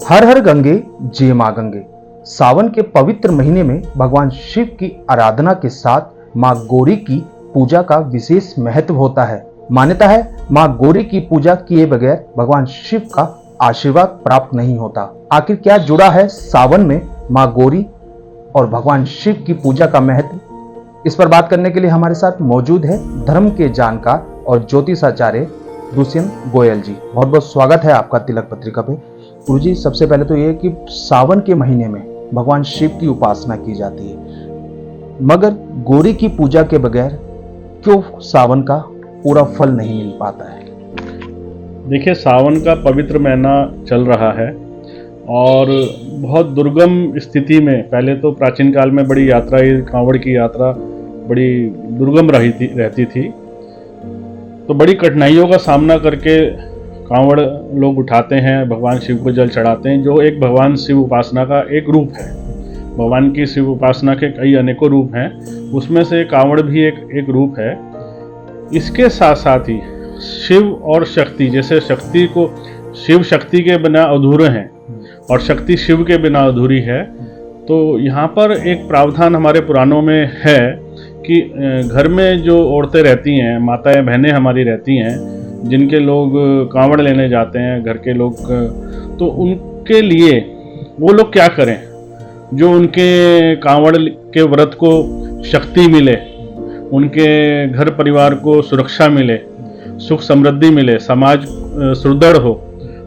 हर हर गंगे जय मां गंगे। सावन के पवित्र महीने में भगवान शिव की आराधना के साथ मां गौरी की पूजा का विशेष महत्व होता है। मान्यता है मां गौरी की पूजा किए बगैर भगवान शिव का आशीर्वाद प्राप्त नहीं होता। आखिर क्या जुड़ा है सावन में मां गौरी और भगवान शिव की पूजा का महत्व? इस पर बात करने के लिए हमारे साथ मौजूद है धर्म के जानकार और ज्योतिषाचार्य दुष्यंत गोयल जी। बहुत बहुत स्वागत है आपका तिलक पत्रिका पे। गुरु जी, सबसे पहले तो ये कि सावन के महीने में भगवान शिव की उपासना की जाती है, मगर गौरी की पूजा के बगैर क्यों सावन का पूरा फल नहीं मिल पाता है? देखिए, सावन का पवित्र महीना चल रहा है और बहुत दुर्गम स्थिति में, पहले तो प्राचीन काल में बड़ी यात्रा, कांवड़ की यात्रा बड़ी दुर्गम रहती थी, तो बड़ी कठिनाइयों का सामना करके कांवड़ लोग उठाते हैं, भगवान शिव को जल चढ़ाते हैं, जो एक भगवान शिव उपासना का एक रूप है। भगवान की शिव उपासना के कई अनेकों रूप हैं, उसमें से कांवड़ भी एक रूप है। इसके साथ साथ ही शिव और शक्ति, जैसे शक्ति को, शिव शक्ति के बिना अधूरे हैं और शक्ति शिव के बिना अधूरी है, तो यहाँ पर एक प्रावधान हमारे पुराणों में है कि घर में जो औरतें रहती हैं, माताएं बहनें हमारी रहती हैं, जिनके लोग कांवड़ लेने जाते हैं, घर के लोग, तो उनके लिए वो लोग क्या करें, जो उनके कांवड़ के व्रत को शक्ति मिले, उनके घर परिवार को सुरक्षा मिले, सुख समृद्धि मिले, समाज सुदृढ़ हो,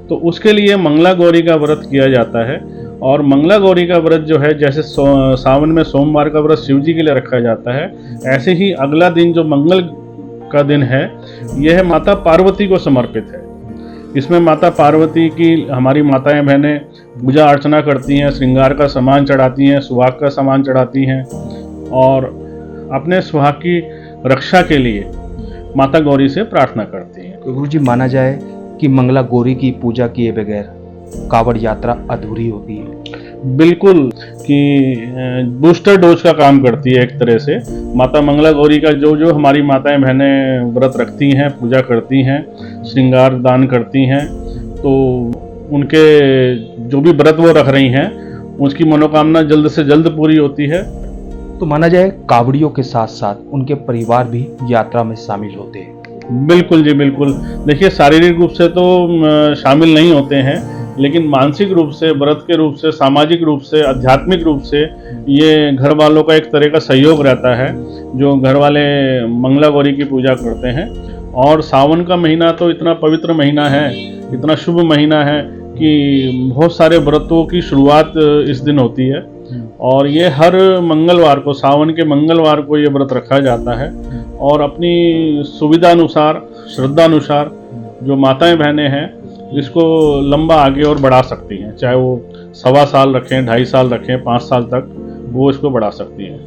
तो उसके लिए मंगला गौरी का व्रत किया जाता है। और मंगला गौरी का व्रत जो है, जैसे सावन में सोमवार का व्रत शिव जी के लिए रखा जाता है, ऐसे ही अगला दिन जो मंगल का दिन है, यह माता पार्वती को समर्पित है। इसमें माता पार्वती की हमारी माताएं बहनें पूजा अर्चना करती हैं, श्रृंगार का सामान चढ़ाती हैं, सुहाग का सामान चढ़ाती हैं और अपने सुहाग की रक्षा के लिए माता गौरी से प्रार्थना करती हैं। गुरु जी, माना जाए कि मंगला गौरी की पूजा किए बगैर कांवड़ यात्रा अधूरी होती है। बिल्कुल, कि बूस्टर डोज का काम करती है एक तरह से। माता मंगला गौरी का जो हमारी माताएं बहनें व्रत रखती हैं, पूजा करती हैं, श्रृंगार दान करती हैं, तो उनके जो भी व्रत वो रख रही हैं, उसकी मनोकामना जल्द से जल्द पूरी होती है। तो माना जाए कांवड़ियों के साथ साथ उनके परिवार भी यात्रा में शामिल होते हैं। बिल्कुल जी, बिल्कुल। देखिए, शारीरिक रूप से तो शामिल नहीं होते हैं, लेकिन मानसिक रूप से, व्रत के रूप से, सामाजिक रूप से, आध्यात्मिक रूप से ये घर वालों का एक तरह का सहयोग रहता है, जो घर वाले मंगला गौरी की पूजा करते हैं। और सावन का महीना तो इतना पवित्र महीना है, इतना शुभ महीना है कि बहुत सारे व्रतों की शुरुआत इस दिन होती है और ये हर मंगलवार को, सावन के मंगलवार को ये व्रत रखा जाता है। और अपनी सुविधा अनुसार, श्रद्धा अनुसार जो माताएं बहनें हैं, इसको लंबा आगे और बढ़ा सकती हैं, चाहे वो 1.25 साल रखें, 2.5 साल रखें, 5 साल तक वो इसको बढ़ा सकती हैं।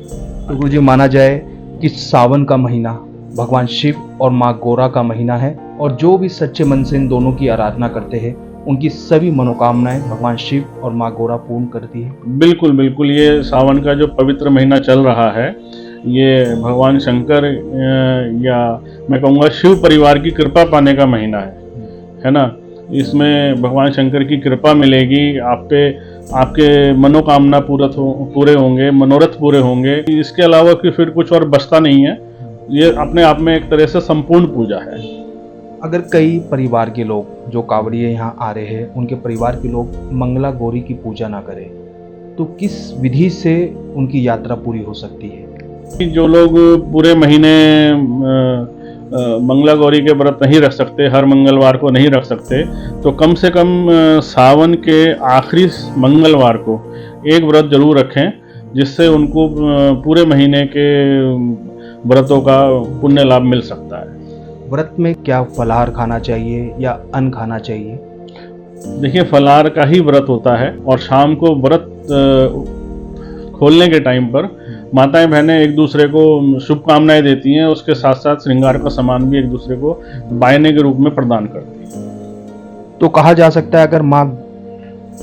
तो गुरु जी, माना जाए कि सावन का महीना भगवान शिव और माँ गौरा का महीना है और जो भी सच्चे मन से इन दोनों की आराधना करते हैं, उनकी सभी मनोकामनाएं भगवान शिव और माँ गौरा पूर्ण करती है। बिल्कुल बिल्कुल, ये सावन का जो पवित्र महीना चल रहा है, ये भगवान शंकर या मैं कहूँगा शिव परिवार की कृपा पाने का महीना है ना। इसमें भगवान शंकर की कृपा मिलेगी आप पे, आपके मनोकामना पूरे होंगे, मनोरथ पूरे होंगे। इसके अलावा कि फिर कुछ और बचता नहीं है। ये अपने आप में एक तरह से संपूर्ण पूजा है। अगर कई परिवार के लोग जो कांवड़िए यहाँ आ रहे हैं, उनके परिवार के लोग मंगला गौरी की पूजा ना करें, तो किस विधि से उनकी यात्रा पूरी हो सकती है? जो लोग पूरे महीने मंगला गौरी के व्रत नहीं रख सकते, हर मंगलवार को नहीं रख सकते, तो कम से कम सावन के आखिरी मंगलवार को एक व्रत जरूर रखें, जिससे उनको पूरे महीने के व्रतों का पुण्य लाभ मिल सकता है। व्रत में क्या फलाहार खाना चाहिए या अन्न खाना चाहिए? देखिए, फलाहार का ही व्रत होता है और शाम को व्रत खोलने के टाइम पर माताएं बहनें एक दूसरे को शुभकामनाएं देती हैं, उसके साथ साथ श्रृंगार का सामान भी एक दूसरे को बायने के रूप में प्रदान करती हैं। तो कहा जा सकता है अगर माँ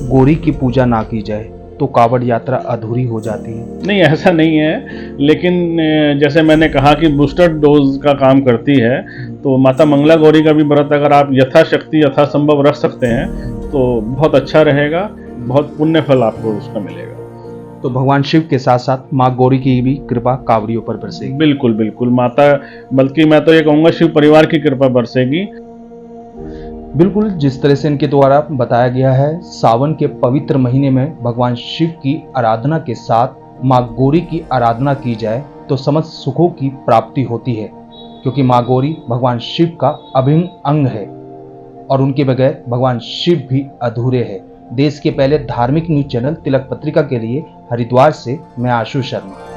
गौरी की पूजा ना की जाए तो कांवड़ यात्रा अधूरी हो जाती है? नहीं, ऐसा नहीं है, लेकिन जैसे मैंने कहा कि बूस्टर डोज का काम करती है, तो माता मंगला गौरी का भी व्रत अगर आप यथाशक्ति यथासंभव रख सकते हैं तो बहुत अच्छा रहेगा, बहुत पुण्य फल आपको उसका मिलेगा। तो भगवान शिव के साथ साथ माँ गौरी की भी कृपा कांवड़ियों पर बरसेगी। बिल्कुल बिल्कुल, माता, बल्कि मैं तो ये कहूँगा शिव परिवार की कृपा बरसेगी। बिल्कुल जिस तरह से इनके द्वारा बताया गया है, सावन के पवित्र महीने में भगवान शिव की आराधना के साथ माँ गौरी की आराधना की जाए तो समस्त सुखों की प्राप्ति होती है, क्योंकि माँ गौरी भगवान शिव का अभिन्न अंग है और उनके बगैर भगवान शिव भी अधूरे हैं। देश के पहले धार्मिक न्यूज चैनल तिलक पत्रिका के लिए हरिद्वार से मैं आशु शर्मा।